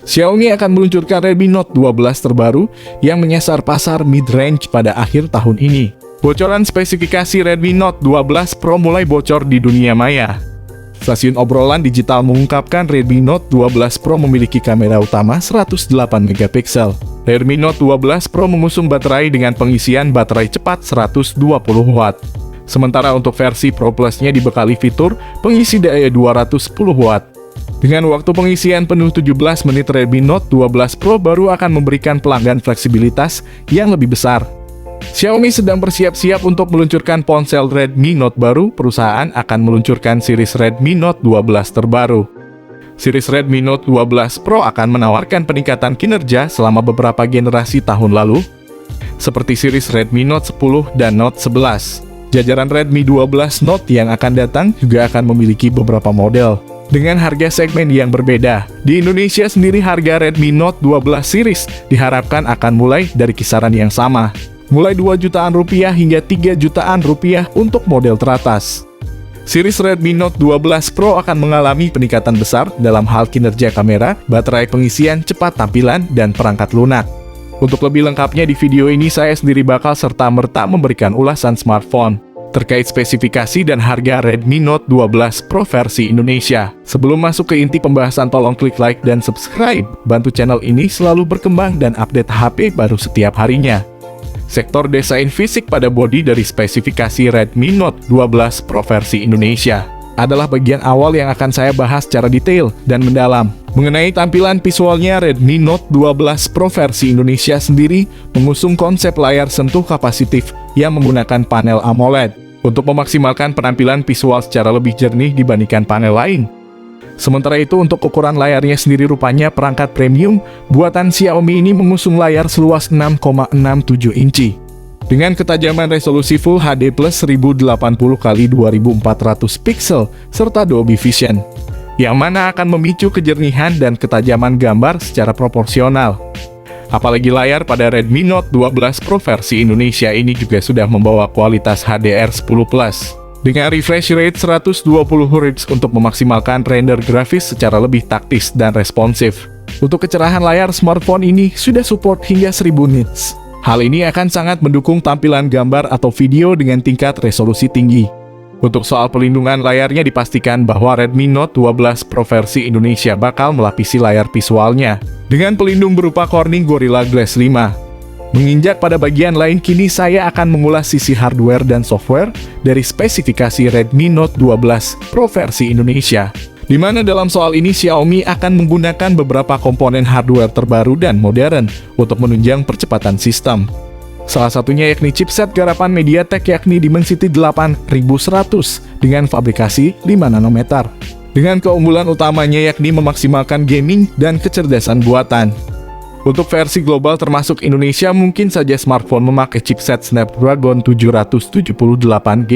Xiaomi akan meluncurkan Redmi Note 12 terbaru yang menyasar pasar mid-range pada akhir tahun ini. Bocoran spesifikasi Redmi Note 12 Pro mulai bocor di dunia maya. Stasiun obrolan digital mengungkapkan Redmi Note 12 Pro memiliki kamera utama 108 megapiksel. Redmi Note 12 Pro mengusung baterai dengan pengisian baterai cepat 120 Watt. Sementara untuk versi Pro Plus-nya dibekali fitur pengisi daya 210 Watt. Dengan waktu pengisian penuh 17 menit, Redmi Note 12 Pro baru akan memberikan pelanggan fleksibilitas yang lebih besar. Xiaomi sedang bersiap-siap untuk meluncurkan ponsel Redmi Note baru. Perusahaan akan meluncurkan series Redmi Note 12 terbaru. Series Redmi Note 12 Pro akan menawarkan peningkatan kinerja selama beberapa generasi tahun lalu, seperti series Redmi Note 10 dan Note 11. Jajaran Redmi 12 Note yang akan datang juga akan memiliki beberapa model dengan harga segmen yang berbeda. Di Indonesia sendiri, harga Redmi Note 12 series diharapkan akan mulai dari kisaran yang sama, mulai 2 jutaan rupiah hingga 3 jutaan rupiah untuk model teratas. Series Redmi Note 12 Pro akan mengalami peningkatan besar dalam hal kinerja kamera, baterai pengisian cepat, tampilan, dan perangkat lunak. Untuk lebih lengkapnya di video ini, saya sendiri bakal serta-merta memberikan ulasan smartphone terkait spesifikasi dan harga Redmi Note 12 Pro versi Indonesia. Sebelum masuk ke inti pembahasan, tolong klik like dan subscribe. Bantu channel ini selalu berkembang dan update HP baru setiap harinya. Sektor desain fisik pada bodi dari spesifikasi Redmi Note 12 Pro versi Indonesia adalah bagian awal yang akan saya bahas secara detail dan mendalam. Mengenai tampilan visualnya, Redmi Note 12 Pro versi Indonesia sendiri mengusung konsep layar sentuh kapasitif yang menggunakan panel AMOLED untuk memaksimalkan penampilan visual secara lebih jernih dibandingkan panel lain. Sementara itu, untuk ukuran layarnya sendiri, rupanya perangkat premium buatan Xiaomi ini mengusung layar seluas 6,67 inci. Dengan ketajaman resolusi Full HD Plus 1080x2400 pixel serta Dolby Vision, yang mana akan memicu kejernihan dan ketajaman gambar secara proporsional. Apalagi layar pada Redmi Note 12 Pro versi Indonesia ini juga sudah membawa kualitas HDR10+, dengan refresh rate 120Hz untuk memaksimalkan render grafis secara lebih taktis dan responsif. Untuk kecerahan layar, smartphone ini sudah support hingga 1000 nits. Hal ini akan sangat mendukung tampilan gambar atau video dengan tingkat resolusi tinggi. Untuk soal pelindungan layarnya, dipastikan bahwa Redmi Note 12 Pro versi Indonesia bakal melapisi layar visualnya dengan pelindung berupa Corning Gorilla Glass 5. Menginjak pada bagian lain, kini saya akan mengulas sisi hardware dan software dari spesifikasi Redmi Note 12 Pro versi Indonesia, di mana dalam soal ini Xiaomi akan menggunakan beberapa komponen hardware terbaru dan modern untuk menunjang percepatan sistem. Salah satunya yakni chipset garapan MediaTek yakni Dimensity 8100 dengan fabrikasi 5 nanometer. Dengan keunggulan utamanya yakni memaksimalkan gaming dan kecerdasan buatan. Untuk versi global termasuk Indonesia, mungkin saja smartphone memakai chipset Snapdragon 778G+,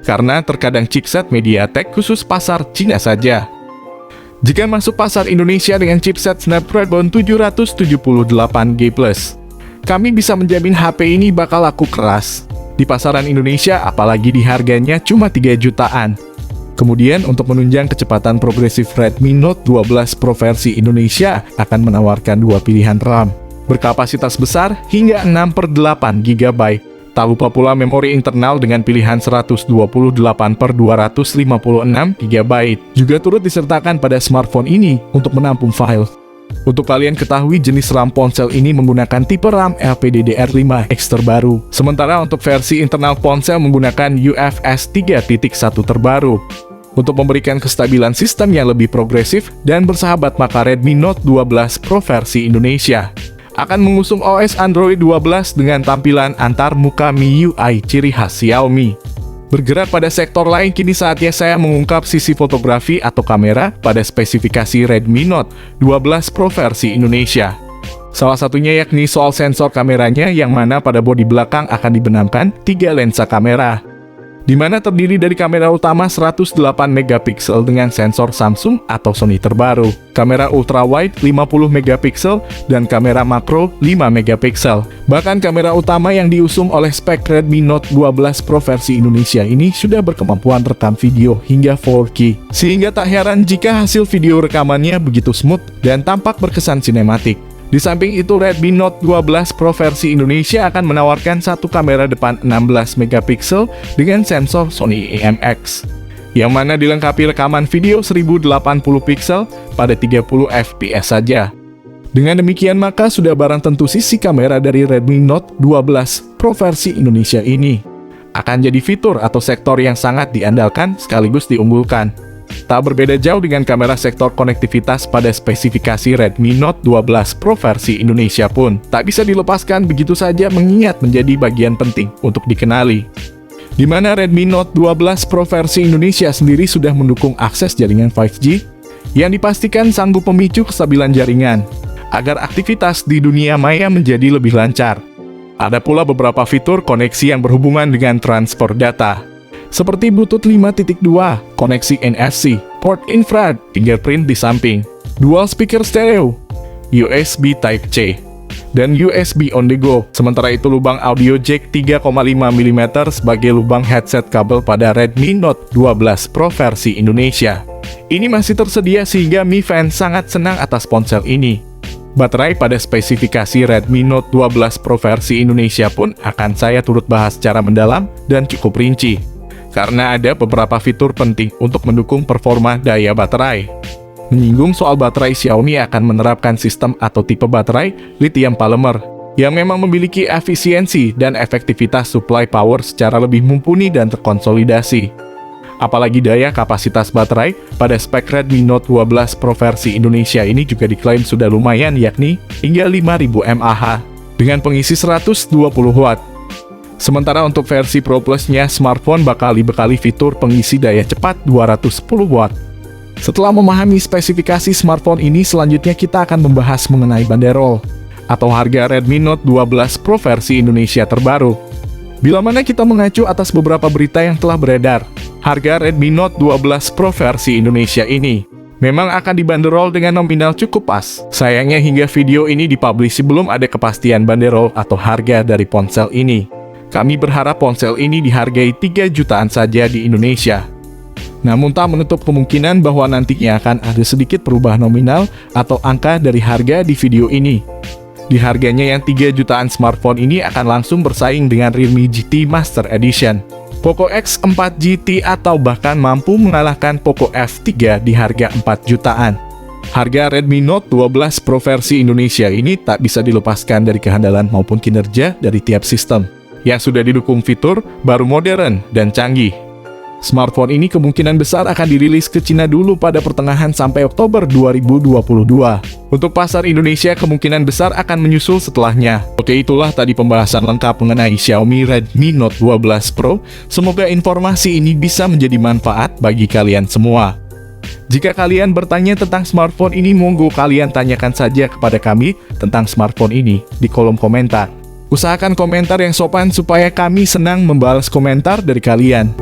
karena terkadang chipset MediaTek khusus pasar Cina saja. Jika masuk pasar Indonesia dengan chipset Snapdragon 778G+, kami bisa menjamin HP ini bakal laku keras di pasaran Indonesia, apalagi di harganya cuma 3 jutaan. Kemudian untuk menunjang kecepatan progresif, Redmi Note 12 Pro versi Indonesia akan menawarkan 2 pilihan RAM berkapasitas besar hingga 6/8 GB. Tak lupa pula memori internal dengan pilihan 128/256 GB juga turut disertakan pada smartphone ini untuk menampung file. Untuk kalian ketahui, jenis RAM ponsel ini menggunakan tipe RAM LPDDR5X terbaru. Sementara untuk versi internal ponsel menggunakan UFS 3.1 terbaru. Untuk memberikan kestabilan sistem yang lebih progresif dan bersahabat, maka Redmi Note 12 Pro versi Indonesia akan mengusung OS Android 12 dengan tampilan antar muka MIUI ciri khas Xiaomi. Bergerak pada sektor lain, kini saatnya saya mengungkap sisi fotografi atau kamera pada spesifikasi Redmi Note 12 Pro versi Indonesia. Salah satunya yakni soal sensor kameranya, yang mana pada bodi belakang akan dibenamkan 3 lensa kamera. di mana terdiri dari kamera utama 108 megapiksel dengan sensor Samsung atau Sony terbaru, kamera ultrawide 50 megapiksel, dan kamera makro 5 megapiksel. Bahkan kamera utama yang diusung oleh spek Redmi Note 12 Pro versi Indonesia ini sudah berkemampuan rekam video hingga 4K, sehingga tak heran jika hasil video rekamannya begitu smooth dan tampak berkesan sinematik. Di samping itu, Redmi Note 12 Pro versi Indonesia akan menawarkan satu kamera depan 16 megapiksel dengan sensor Sony IMX, yang mana dilengkapi rekaman video 1080 piksel pada 30 fps saja. Dengan demikian, maka sudah barang tentu sisi kamera dari Redmi Note 12 Pro versi Indonesia ini akan jadi fitur atau sektor yang sangat diandalkan sekaligus diunggulkan. Tak berbeda jauh dengan kamera sektor konektivitas pada spesifikasi Redmi Note 12 Pro versi Indonesia pun tak bisa dilepaskan begitu saja mengingat menjadi bagian penting untuk dikenali. Di mana Redmi Note 12 Pro versi Indonesia sendiri sudah mendukung akses jaringan 5G yang dipastikan sanggup memicu kestabilan jaringan agar aktivitas di dunia maya menjadi lebih lancar. Ada pula beberapa fitur koneksi yang berhubungan dengan transfer data, seperti Bluetooth 5.2, koneksi NFC, port infrared, fingerprint di samping, dual speaker stereo, USB Type-C, dan USB on the go. Sementara itu lubang audio jack 3,5 mm sebagai lubang headset kabel pada Redmi Note 12 Pro versi Indonesia ini masih tersedia sehingga Mi fans sangat senang atas ponsel ini. Baterai pada spesifikasi Redmi Note 12 Pro versi Indonesia pun akan saya turut bahas secara mendalam dan cukup rinci, karena ada beberapa fitur penting untuk mendukung performa daya baterai. Menyinggung soal baterai, Xiaomi akan menerapkan sistem atau tipe baterai lithium polymer yang memang memiliki efisiensi dan efektivitas supply power secara lebih mumpuni dan terkonsolidasi. Apalagi daya kapasitas baterai pada spek Redmi Note 12 Pro versi Indonesia ini juga diklaim sudah lumayan, yakni hingga 5000 mAh dengan pengisi 120 watt. Sementara untuk versi Pro Plus-nya, smartphone bakal dibekali fitur pengisi daya cepat 210 watt. Setelah memahami spesifikasi smartphone ini, selanjutnya kita akan membahas mengenai bandrol atau harga Redmi Note 12 Pro versi Indonesia terbaru. Bila mana kita mengacu atas beberapa berita yang telah beredar, harga Redmi Note 12 Pro versi Indonesia ini memang akan dibanderol dengan nominal cukup pas. Sayangnya hingga video ini dipublish belum ada kepastian bandrol atau harga dari ponsel ini. Kami berharap ponsel ini dihargai 3 jutaan saja di Indonesia. Namun tak menutup kemungkinan bahwa nantinya akan ada sedikit perubahan nominal atau angka dari harga di video ini. Di harganya yang 3 jutaan, smartphone ini akan langsung bersaing dengan Realme GT Master Edition, Poco X4 GT, atau bahkan mampu mengalahkan Poco F3 di harga 4 jutaan. Harga Redmi Note 12 Pro versi Indonesia ini tak bisa dilepaskan dari kehandalan maupun kinerja dari tiap sistem yang sudah didukung fitur baru modern dan canggih. Smartphone ini kemungkinan besar akan dirilis ke Cina dulu pada pertengahan sampai Oktober 2022. Untuk pasar Indonesia kemungkinan besar akan menyusul setelahnya. Oke, itulah tadi pembahasan lengkap mengenai Xiaomi Redmi Note 12 Pro. Semoga informasi ini bisa menjadi manfaat bagi kalian semua. Jika kalian bertanya tentang smartphone ini, monggo kalian tanyakan saja kepada kami tentang smartphone ini di kolom komentar. Usahakan komentar yang sopan supaya kami senang membalas komentar dari kalian.